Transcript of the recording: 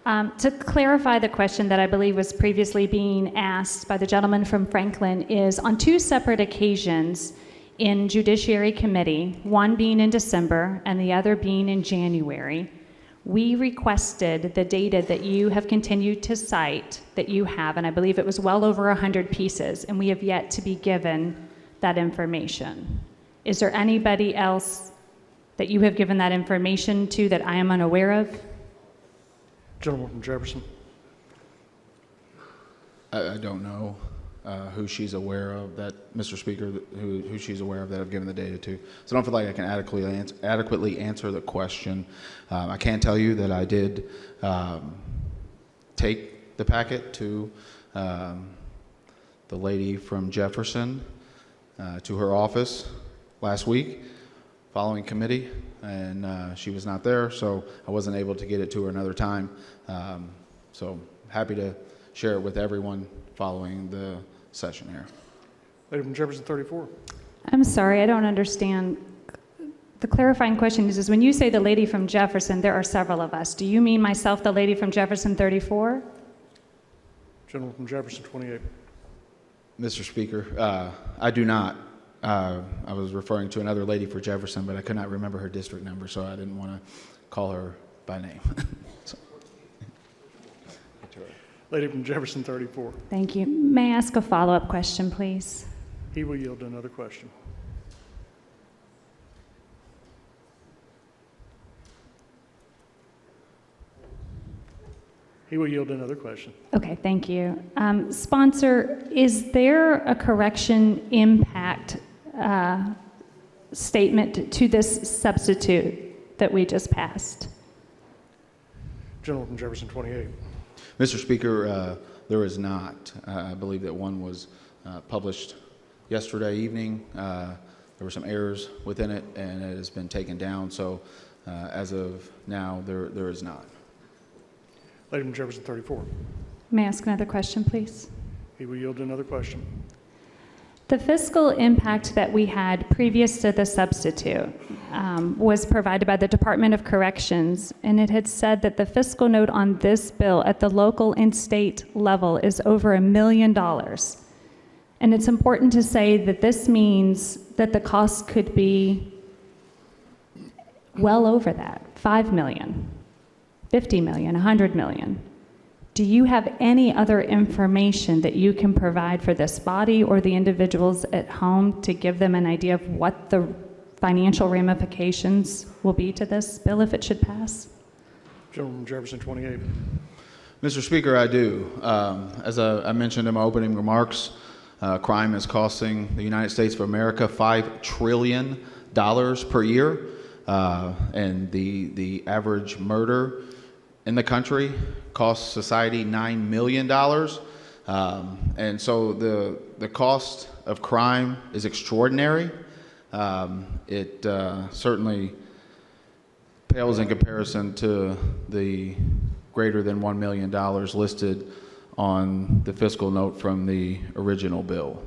To clarify the question that I believe was previously being asked by the gentleman from Franklin is on two separate occasions in Judiciary Committee, one being in December and the other being in January, we requested the data that you have continued to cite that you have, and I believe it was well over 100 pieces, and we have yet to be given that information. Is there anybody else that you have given that information to that I am unaware of? Gentleman from Jefferson. I don't know who she's aware of that, Mr. Speaker, who she's aware of that I've given the data to. So I don't feel like I can adequately answer the question. I can tell you that I did take the packet to the lady from Jefferson to her office last week following committee, and she was not there, so I wasn't able to get it to her another time. So happy to share it with everyone following the session here. Lady from Jefferson 34. I'm sorry, I don't understand. The clarifying question is when you say the lady from Jefferson, there are several of us. Do you mean myself, the lady from Jefferson 34? Gentleman from Jefferson 28. Mr. Speaker, I do not. I was referring to another lady for Jefferson, but I could not remember her district number, so I didn't want to call her by name. So. Lady from Jefferson 34. Thank you. May I ask a follow-up question, please? He will yield to another question. He will yield to another question. Okay, thank you. Sponsor, is there a correction impact statement to this substitute that we just passed? Gentleman from Jefferson 28. Mr. Speaker, there is not. I believe that one was published yesterday evening. There were some errors within it, and it has been taken down. So as of now, there is not. Lady from Jefferson 34. May I ask another question, please? He will yield to another question. The fiscal impact that we had previous to the substitute was provided by the Department of Corrections, and it had said that the fiscal note on this bill at the local and state level is over $1 million. And it's important to say that this means that the cost could be well over that, $5 million, $50 million, $100 million. Do you have any other information that you can provide for this body or the individuals at home to give them an idea of what the financial ramifications will be to this bill if it should pass? Gentleman from Jefferson 28. Mr. Speaker, I do. As I mentioned in my opening remarks, crime is costing the United States of America $5 trillion per year, and the average murder in the country costs society $9 million. And so the cost of crime is extraordinary. It certainly pales in comparison to the greater than $1 million listed on the fiscal note from the original bill.